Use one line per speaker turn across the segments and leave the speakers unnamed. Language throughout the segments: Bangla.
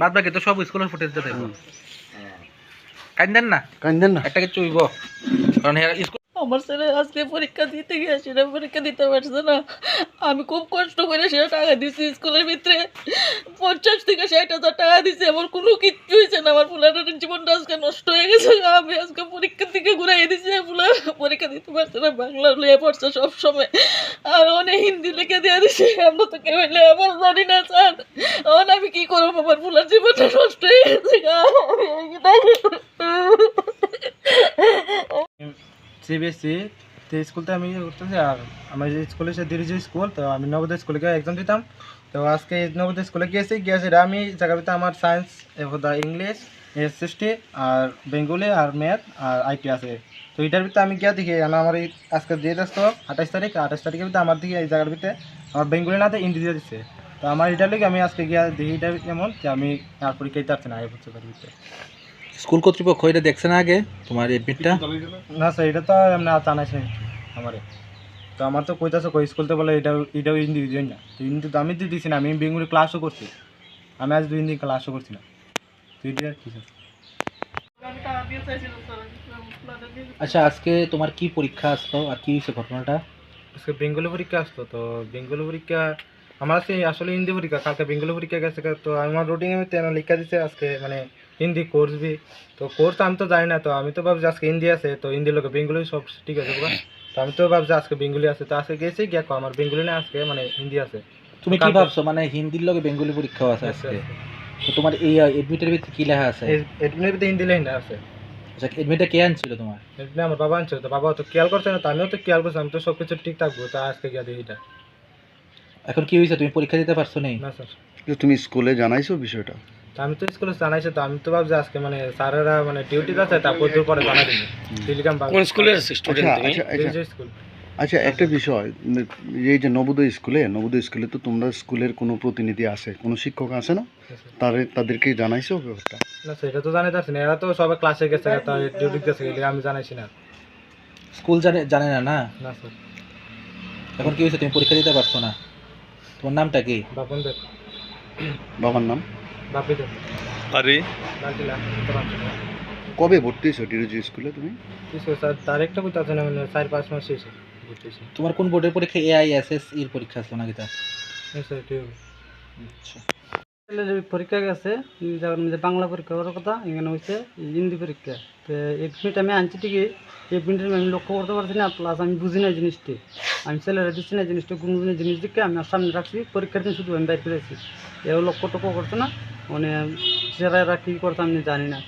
বাদ বাকি তো সব স্কুলের ফুটেজ দিতে হবে। কান্দেন না একটা কিছু হইব কারণ স্কুল
আমার ছেলে আজকে পরীক্ষা দিতে গিয়েছিল, পরীক্ষা দিতে পারছে না। আমি খুব কষ্ট করে সেটা টাকা দিচ্ছি স্কুলের ভিতরে 50 থেকে 60,000 টাকা দিচ্ছি। আমার কোনো কিচ্ছু হয়েছে না। আমার ফুলাটার জীবনটা আজকে নষ্ট হয়ে গেছে। আমি আজকে পরীক্ষার দিকে ঘুরাই দিচ্ছি। ফুলা পরীক্ষা দিতে পারছে না, বাংলা লিয়ে পড়ছে সবসময়, আর অনেক হিন্দি লিখে দিয়ে দিচ্ছে। আমরা তো কেউ হইলে আমার জানি না স্যার, এখন আমি কি করবো? আমার ফুলার জীবনটা নষ্ট হয়ে গেছে।
সিবিএসসি তো স্কুলতে আমি করতেছি, আর আমার যে স্কুলে সে দিরিজি স্কুল, তো আমি নবোদয় স্কুলে গিয়ে এক্সাম দিতাম। তো আজকে নবোদয় স্কুলে গিয়েছি আমি জায়গাতে আমার সায়েন্স, এরপর ইংলিশ, এসএসটি আর বেঙ্গলি আর ম্যাথ আর আইটি আছে। তো এটার ভিতরে আমি গিয়ে দেখি আমার এই আজকে দিয়ে আসতো 28 তারিখের ভিতরে আমার দিকে এই জায়গার ভিতরে আমার বেঙ্গলি নাতে হিন্দি দিয়ে দিচ্ছে। তো আমার এটার লিগে আমি আজকে গিয়ে দেখি এটা এমন যে আমি আর পরীক্ষা দিতে পারছি না এই বছরের ভিতরে।
স্কুল কর্তৃপক্ষ এটা দেখছে না আগে তোমার এডমিটটা?
না স্যার, এটা তো এমনি জানাইছে আমারে। তো আমার তো কইতাছে কই স্কুলতে বলে এটাও হিন্দি দিই না। তো হিন্দি তো আমি দিছি না, আমি বেঙ্গলি ক্লাসও করছি। আমি আজ 2 দিন ক্লাসও করছি না। তো এটা আর কি স্যার?
আচ্ছা, আজকে তোমার কি পরীক্ষা আসতো আর কি হয়েছে ঘটনাটা?
আজকে বেঙ্গলি পরীক্ষা আসতো। তো বেঙ্গলি পরীক্ষা আমার আছে আসলে হিন্দি পরীক্ষা, কালকে বেঙ্গলি পরীক্ষা গেছে। তো আমার রুটিনে লেখা দিচ্ছে আজকে মানে হিন্দি কোর্স বি। তো কোর্স আমি তো জানি না, তো আমি তো ভাবছি আজকে হিন্দি আছে, তো হিন্দি লোক বেঙ্গলি সব ঠিক আছে। তো আমি তো ভাবছি আজকে বেঙ্গলি আছে, তো আজকে গেছি গিয়ে আমার বেঙ্গলি না আজকে মানে হিন্দি আছে।
তুমি কি ভাবছো মানে হিন্দির লগে বেঙ্গলি পরীক্ষাও আছে আজকে? তো তোমার এই এডমিটের ভিতরে কি লেখা আছে?
এডমিনের ভিতরে হিন্দি লেখা আছে।
আচ্ছা, এডমিটটা কে আনছিল তোমার?
এডমিন আমার বাবা আনছিল। তো বাবা তো খেয়াল করছে না, তো আমিও তো খেয়াল করছি, আমি তো সব কিছু ঠিক থাকবো। তো আজকে গিয়ে দিই এটা।
এখন কি হয়েছে, তুমি পরীক্ষা দিতে পারছো না?
না স্যার,
তুমি স্কুলে জানাইছো বিষয়টা?
আমি তো স্কুলে জানাইছি। তো আমি তো ভাবছি আজকে মানে স্যারেরা মানে ডিউটিতে আছে, তারপর দূর পরে জানা দিবি। কোন স্কুলের স্টুডেন্ট তুমি? স্কুল।
আচ্ছা, একটা বিষয়, এই যে নবোদয় স্কুলে তো তোমরা স্কুলের কোনো প্রতিনিধি আছে, কোনো শিক্ষক আছে না? তাদেরকে জানাইছো ব্যাপারটা?
না সেটা তো জানাই যাচ্ছে না, এরা তো সবাই ক্লাসে গেছে, তাই ডিউটি গেছে, আমি জানাইছি না।
স্কুল জানে না? না
না স্যার।
এখন কি হয়েছে, তুমি পরীক্ষা দিতে পারছো না? তোমার নামটা কি?
বাপনদের।
বাবার নাম?
বাপিদের।
আরে
লালটিলা।
কবে ভর্তি হয়েছো ডিরোজি স্কুলে তুমি?
স্যার তারিখটা কইতে আছে না, মানে 4-5 মাস শেষে ভর্তি হয়েছি।
তোমার কোন বোর্ডের পরীক্ষা? AISS এর পরীক্ষা আসলো নাকি তা?
হ্যাঁ স্যার, ঠিক আছে।
আচ্ছা,
পরীক্ষা গেছে যাওয়ার মধ্যে বাংলা পরীক্ষা করার কথা, এখানে হচ্ছে হিন্দি পরীক্ষা। তো এডমিট আমি আনছি ঠিকই, এডমিটের আমি লক্ষ্য করতে পারছি না, প্লাস আমি বুঝি না জিনিসটি, আমি ছেলেরা দিচ্ছি না জিনিসটা, কোনো জিনিস দিকে আমি সামনে রাখছি, পরীক্ষার দিন শুধু আমি বাইর করেছি, এও লক্ষ্য টক্ষ্য করছে না, মানে ছেলেরা কী করতে আমি জানি না।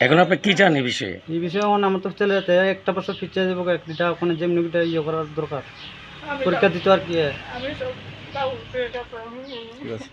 এখন আপনি কি চান এই বিষয়ে?
এই বিষয়ে আমার তো ছেলে একটা বছর ফিরছে দেবো, একটা ওখানে যেমনি ইয়ে করার দরকার, পরীক্ষা দিতে আর কি।
আমি সব
ঠিক আছে।